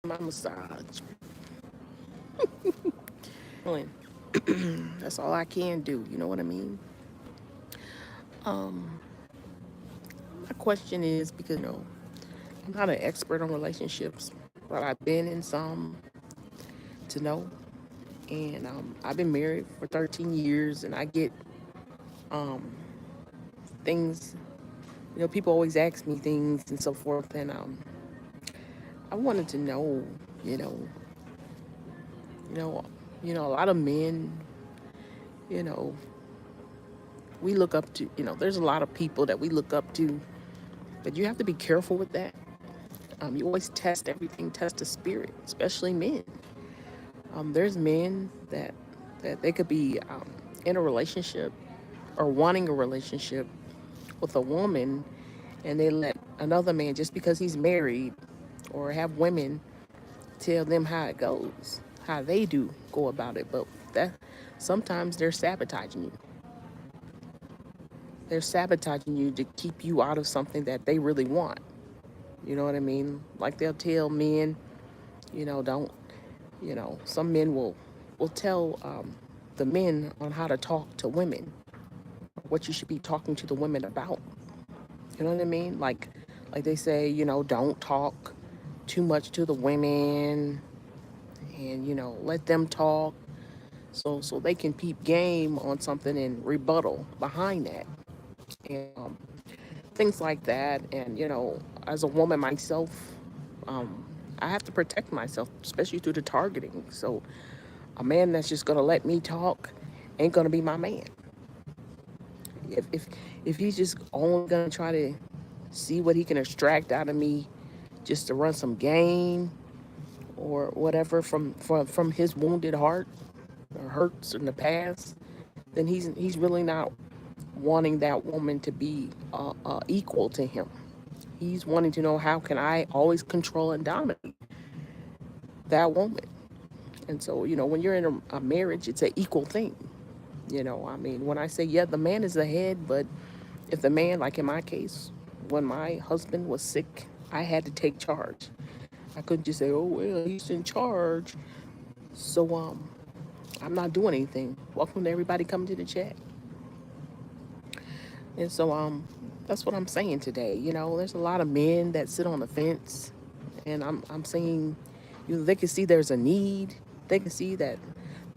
my massage. Feeling. That's all I can do. You know what I mean? Um, my question is because I'm not an expert on relationships, but I've been in some to know, and I've been married for 13 years, and I get um things. People always ask me things and so forth, and I wanted to know, you know, you know, a lot of men, you know, we look up to. There's a lot of people that we look up to, but you have to be careful with that. You always test everything, test the spirit, especially men. There's men that they could be in a relationship or wanting a relationship with a woman, and they let another man just because he's married, or have women tell them how it goes, how they do go about it. But that sometimes they're sabotaging you. They're sabotaging you to keep you out of something that they really want. You know what I mean? Like they'll tell men, don't, some men will tell the men on how to talk to women, what you should be talking to the women about. You know what I mean? Like they say, don't talk too much to the women, and let them talk, so they can peep game on something and rebuttal behind that, and things like that. And as a woman myself, um, I have to protect myself, especially through the targeting. So a man that's just gonna let me talk ain't gonna be my man. If he's just only gonna try to see what he can extract out of me, just to run some game or whatever from his wounded heart or hurts in the past, then he's really not wanting that woman to be equal to him. He's wanting to know, how can I always control and dominate that woman? And so, when you're in a marriage, it's an equal thing. I mean, when I say, yeah, the man is the head, but if the man, like in my case, when my husband was sick, I had to take charge. I couldn't just say, oh, well, he's in charge, so I'm not doing anything. Welcome to everybody coming to the chat. And so that's what I'm saying today. There's a lot of men that sit on the fence, and I'm saying, they can see there's a need. They can see that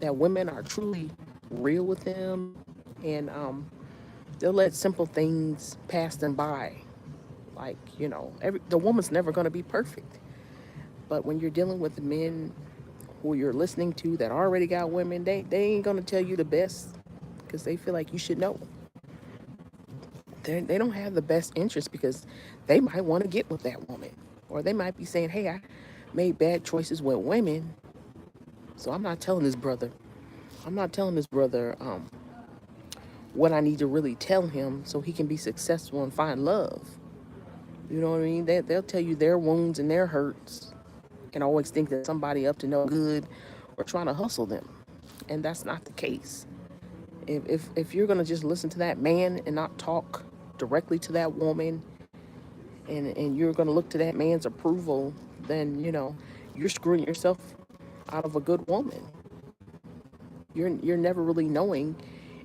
women are truly real with them, and they'll let simple things pass them by. Like, the woman's never going to be perfect, but when you're dealing with the men who you're listening to that already got women, they ain't going to tell you the best because they feel like you should know. They don't have the best interest because they might want to get with that woman. Or they might be saying, hey, I made bad choices with women, so I'm not telling this brother what I need to really tell him so he can be successful and find love. You know what I mean? They'll tell you their wounds and their hurts, and always think that somebody up to no good or trying to hustle them. And that's not the case. If you're going to just listen to that man and not talk directly to that woman, and you're going to look to that man's approval, then you're screwing yourself out of a good woman. You're never really knowing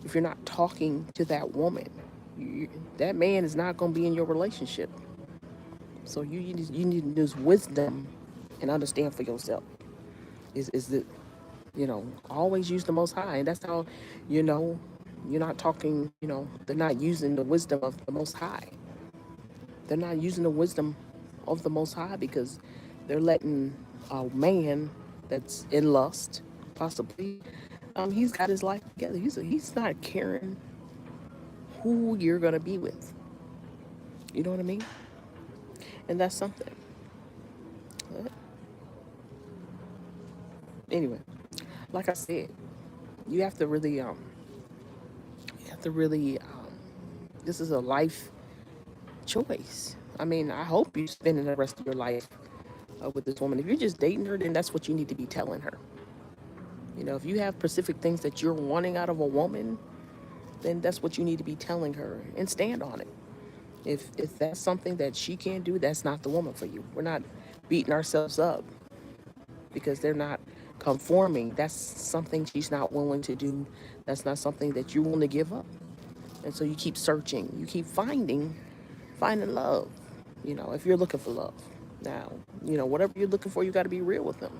if you're not talking to that woman. That man is not going to be in your relationship. So you need to use wisdom and understand for yourself. Is that always use the Most High, and that's how you know you're not talking. They're not using the wisdom of the Most High. They're not using the wisdom of the Most High because they're letting a man that's in lust, possibly, he's got his life together. He's not caring who you're gonna be with. You know what I mean? And that's something. But anyway, like I said, you have to really you have to really this is a life choice. I mean, I hope you're spending the rest of your life with this woman. If you're just dating her, then that's what you need to be telling her. If you have specific things that you're wanting out of a woman, then that's what you need to be telling her and stand on it. If that's something that she can't do, that's not the woman for you. We're not beating ourselves up because they're not conforming. That's something she's not willing to do. That's not something that you want to give up. And so you keep searching, you keep finding love, if you're looking for love. Now, whatever you're looking for, you got to be real with them.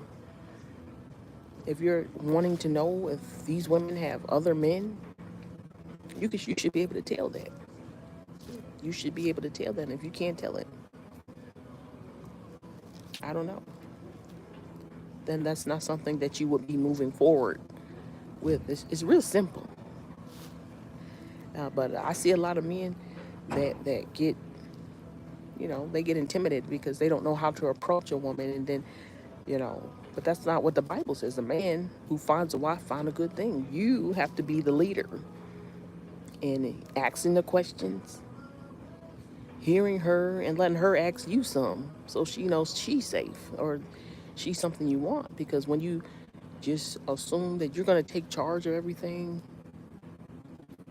If you're wanting to know if these women have other men, you should be able to tell that. You should be able to tell that. And if you can't tell it, I don't know. Then that's not something that you would be moving forward with. It's real simple. But I see a lot of men that get, they get intimidated because they don't know how to approach a woman, and then, but that's not what the Bible says. A man who finds a wife find a good thing. You have to be the leader in asking the questions, hearing her, and letting her ask you some, so she knows she's safe or she's something you want. Because when you just assume that you're going to take charge of everything,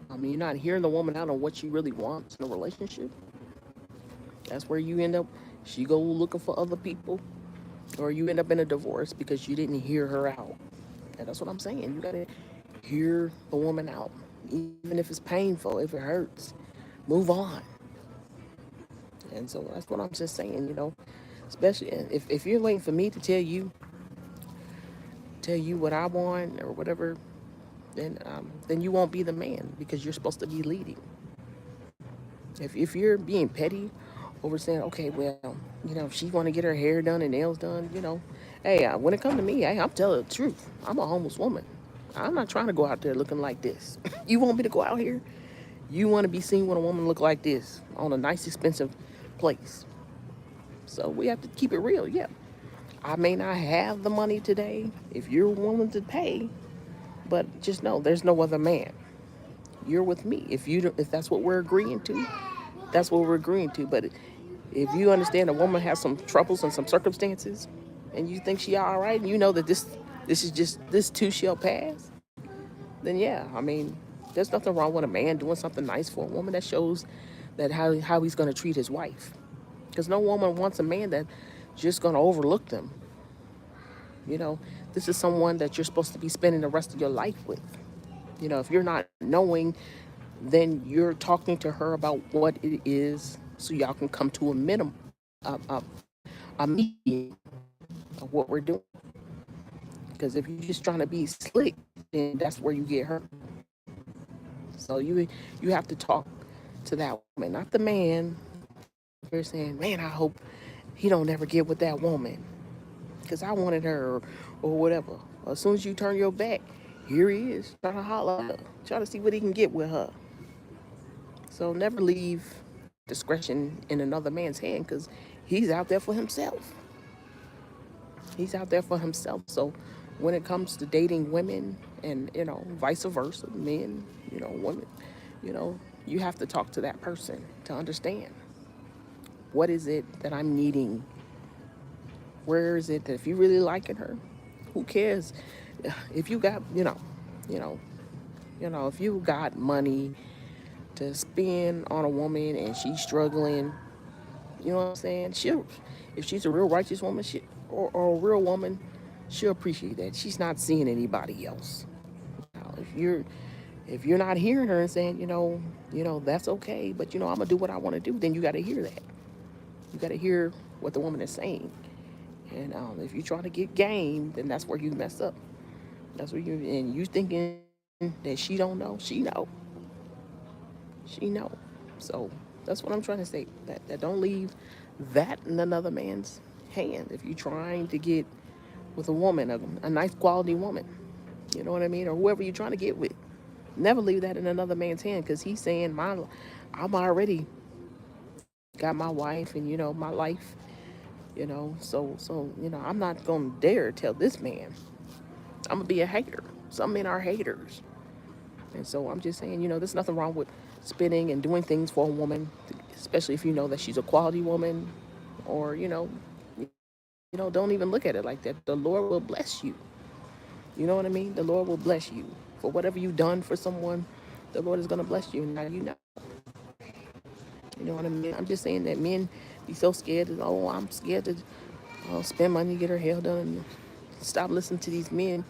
I mean, you're not hearing the woman out on what she really wants in a relationship. That's where you end up. She go looking for other people, or you end up in a divorce because you didn't hear her out. And that's what I'm saying. You gotta hear the woman out, even if it's painful, if it hurts. Move on. And so that's what I'm just saying. Especially if you're waiting for me to tell you what I want or whatever, then you won't be the man, because you're supposed to be leading. If you're being petty over saying, okay, well, if she want to get her hair done and nails done, hey, when it comes to me, hey, I'm telling the truth. I'm a homeless woman. I'm not trying to go out there looking like this. You want me to go out here? You want to be seen with a woman look like this on a nice, expensive place. So we have to keep it real. Yeah, I may not have the money today if you're willing to pay, but just know there's no other man. You're with me. If that's what we're agreeing to, that's what we're agreeing to. But if you understand a woman has some troubles and some circumstances, and you think she all right, and you know that this too shall pass, then yeah, I mean, there's nothing wrong with a man doing something nice for a woman. That shows that how he's going to treat his wife. Because no woman wants a man that just going to overlook them. You know, this is someone that you're supposed to be spending the rest of your life with. If you're not knowing, then you're talking to her about what it is, so y'all can come to a medium of what we're doing. Because if you're just trying to be slick, then that's where you get hurt. So you have to talk to that woman, not the man. You're saying, man, I hope he don't ever get with that woman because I wanted her, or whatever. As soon as you turn your back, here he is trying to holler at her, trying to see what he can get with her. So never leave discretion in another man's hand, because he's out there for himself. He's out there for himself. So when it comes to dating women, and vice versa, men, women, you know you have to talk to that person to understand, what is it that I'm needing. Where is it that, if you really liking her, who cares if you got you know if you got money to spend on a woman and she's struggling, you know what I'm saying? If she's a real righteous woman, or a real woman, she'll appreciate that. She's not seeing anybody else. Now, if you're not hearing her and saying, that's okay, but I'm gonna do what I want to do, then you got to hear that. You got to hear what the woman is saying. And if you try to get game, then that's where you mess up. That's where you thinking that she don't know. She know. So that's what I'm trying to say. That don't leave that in another man's hand. If you're trying to get with a woman, a nice quality woman, you know what I mean, or whoever you're trying to get with, never leave that in another man's hand, because he's saying, I'm already got my wife, and my life. So I'm not gonna dare tell this man. I'm gonna be a hater. Some men are haters. And so I'm just saying, there's nothing wrong with spending and doing things for a woman, especially if you know that she's a quality woman, or don't even look at it like that. The Lord will bless you. You know what I mean? The Lord will bless you for whatever you've done for someone. The Lord is gonna bless you. Now you know what I mean? I'm just saying that men be so scared. Oh, I'm scared to spend money to get her hair done. stop listening to these men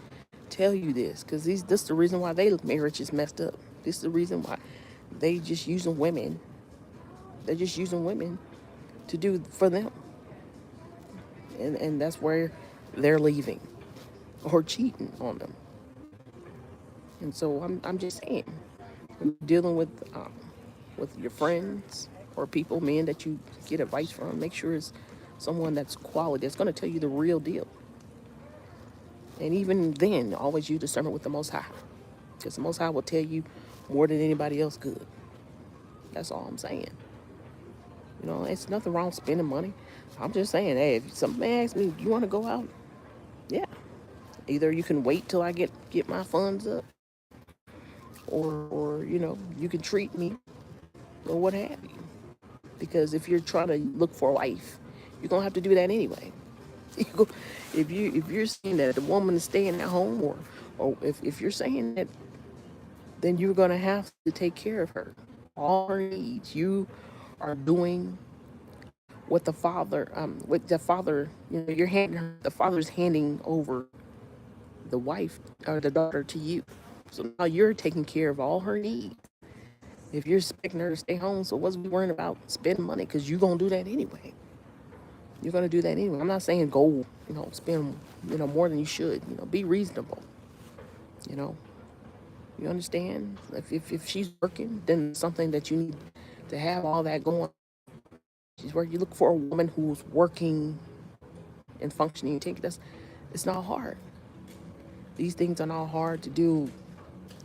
tell you this, because this is the reason why their marriage is messed up. This is the reason why they just using women. They're just using women to do for them, and that's where they're leaving or cheating on them. And so I'm just saying, when you're dealing with your friends or people, men that you get advice from, make sure it's someone that's quality, that's going to tell you the real deal. And even then, always use discernment with the Most High, because the Most High will tell you more than anybody else could. That's all I'm saying. You know, it's nothing wrong spending money. I'm just saying, hey, if somebody asks me, you want to go out? Yeah. Either you can wait till I get my funds up, or you know, you can treat me or what have you. Because if you're trying to look for a wife, you're gonna have to do that anyway. If you're saying that the woman is staying at home, or if you're saying that, then you're gonna have to take care of her, all her needs. You are doing what the father, you know, you're handing her, the father's handing over the wife or the daughter to you. So now you're taking care of all her needs. If you're expecting her to stay home, so what's we worrying about spending money? Because you're gonna do that anyway. You're gonna do that anyway. I'm not saying go, you know, spend, you know, more than you should. You know, be reasonable. You know, you understand? If she's working, then it's something that you need to have all that going. She's working. You look for a woman who's working and functioning. Take that's, it's not hard. These things are not hard to do.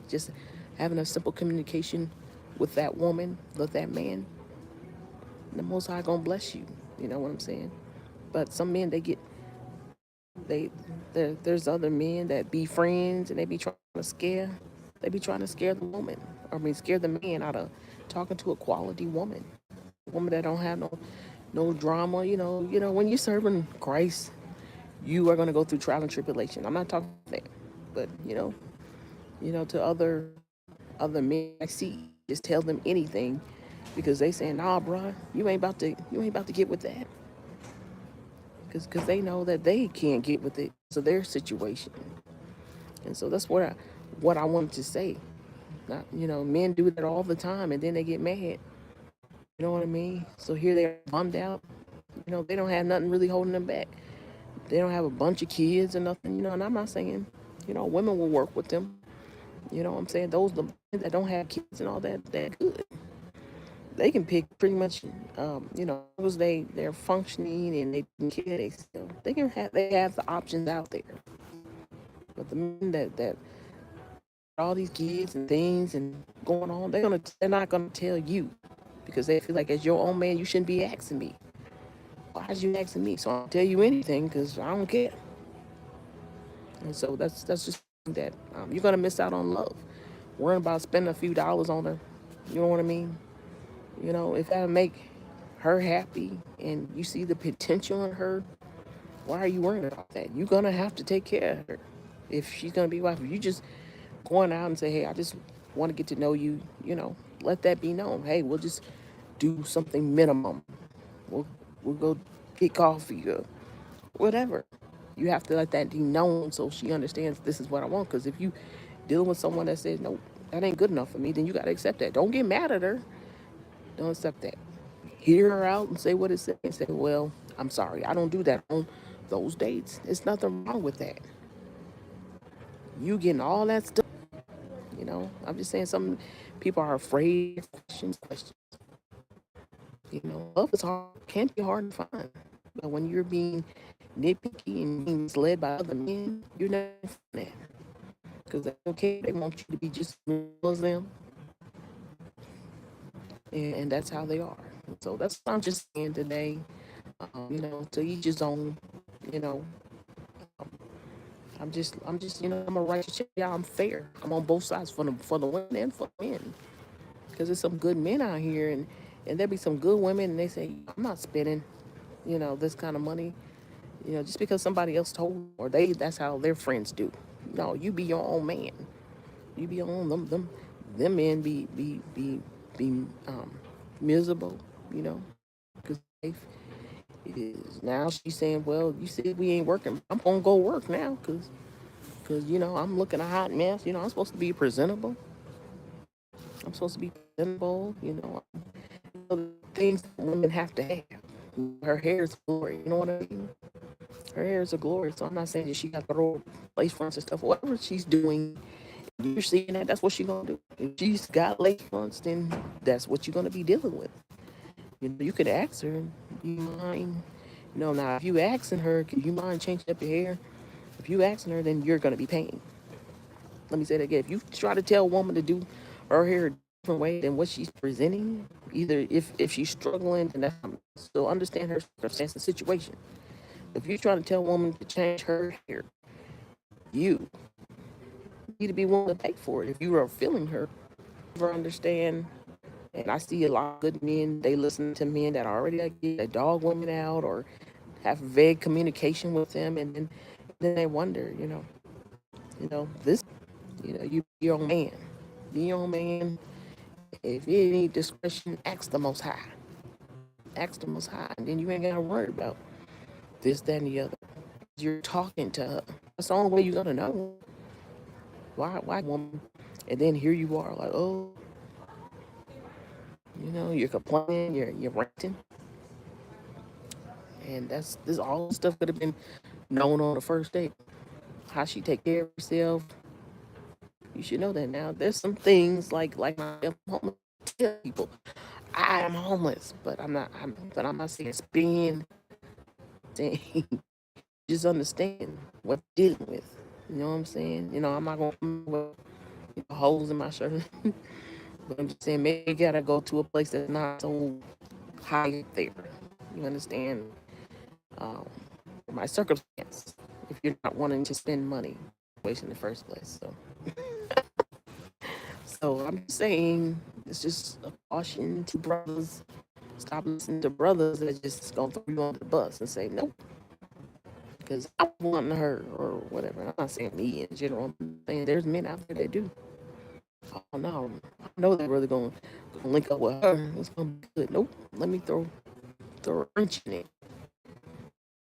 Just having a simple communication with that woman, with that man, the Most High gonna bless you. You know what I'm saying? But some men, they there's other men that be friends and they be trying to scare, they be trying to scare the woman. I mean, scare the man out of talking to a quality woman, a woman that don't have no drama. You know when you're serving Christ, you are gonna go through trial and tribulation. I'm not talking about that, but to other men I see, just tell them anything because they saying, nah, bruh, you ain't about to get with that, because they know that they can't get with it, so their situation. And so that's what I wanted to say. Not, men do that all the time, and then they get mad. You know what I mean? So here they are bummed out. They don't have nothing really holding them back. They don't have a bunch of kids or nothing. And I'm not saying, women will work with them. You know what I'm saying? Those the that don't have kids and all that good. They can pick pretty much, as long as they're functioning and they can care, they have the options out there. But the men that all these kids and things and going on, they're not gonna tell you because they feel like as your own man you shouldn't be asking me. Why are you asking me? So I don't tell you anything because I don't care. And so that's just that you're gonna miss out on love. Worrying about spending a few dollars on her. You know what I mean? If that'll make her happy and you see the potential in her, why are you worrying about that? You're gonna have to take care of her if she's gonna be wife. If you just going out and say, hey, I just want to get to know you, let that be known. Hey, we'll just do something minimum. We'll go get coffee or whatever. You have to let that be known so she understands this is what I want. Because if you dealing with someone that says, no, that ain't good enough for me, then you got to accept that. Don't get mad at her. Don't accept that. Hear her out and say what it says and say, well, I'm sorry. I don't do that on those dates. There's nothing wrong with that. You getting all that stuff. I'm just saying some people are afraid of questions. Love is hard, can be hard to find. But when you're being nitpicky and being misled by other men, you're not finding that. Because they don't care. They want you to be just as real as them. And that's how they are. So that's what I'm just saying today. To each his own. You know, I'm a righteous chick. Yeah, I'm fair. I'm on both sides for the women and for the men. Because there's some good men out here, and there be some good women, and they say, I'm not spending, this kind of money, just because somebody else told them, or that's how their friends do. No, you be your own man. You be your own. Them men be miserable, because is now she's saying, well, you said we ain't working. I'm gonna go work now because I'm looking a hot mess. I'm supposed to be presentable. I'm supposed to be presentable. Things that women have to have. Her hair is glory. You know what I mean? Her hair is a glory. So I'm not saying that she got to throw lace fronts and stuff. Whatever she's doing, you're seeing that. That's what she's gonna do. If she's got lace fronts, then that's what you're gonna be dealing with. You could ask her, do you mind? Now if you asking her, can you mind changing up your hair? If you asking her, then you're gonna be paying. Let me say that again. If you try to tell a woman to do her hair a different way than what she's presenting, either if she's struggling, then that's so understand her circumstance and situation. If you're trying to tell a woman to change her hair, you need to be willing to pay for it. If you are feeling her, never understand. And I see a lot of good men, they listen to men that already like they dog women out or have vague communication with them, and then they wonder, this, you be your own man. Be your own man. If you need discretion, ask the most high. Ask the most high. And then you ain't gotta worry about this, that, and the other. You're talking to her. That's the only way you're gonna know. Why woman? And then here you are, like, oh, you're complaining, you're ranting. And this all this stuff could have been known on the first date. How she take care of herself. You should know that now. There's some things like my homeless. Tell people I am homeless, but I'm not saying spin. Saying just understand what you're dealing with. You know what I'm saying? I'm not gonna with holes in my shirt, but I'm just saying maybe you gotta go to a place that's not so high up there. You understand? Um, my circumstance. If you're not wanting to spend money, waste in the first place. So I'm saying it's just a caution to brothers. Stop listening to brothers that just gonna throw you under the bus and say nope because I want her or whatever. I'm not saying me in general. I'm saying there's men out there that do. Oh no, I know they're really gonna link up with her. It's gonna be good. Nope. Let me throw a wrench in it.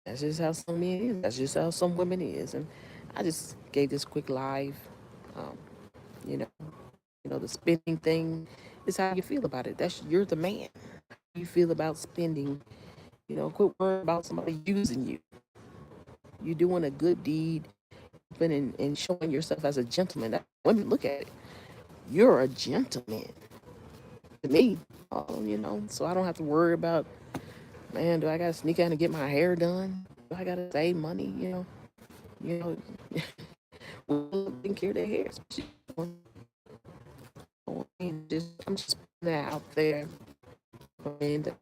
That's just how some men is. That's just how some women is. And I just gave this quick live. Um, you know, the spending thing is how you feel about it. You're the man. How you feel about spending. Quit worrying about somebody using you. You're doing a good deed, and showing yourself as a gentleman. Women look at it. You're a gentleman to me. So I don't have to worry about, man, do I gotta sneak out and get my hair done? Do I gotta save money? You know, women taking care of their hair. I'm just putting that out there. And got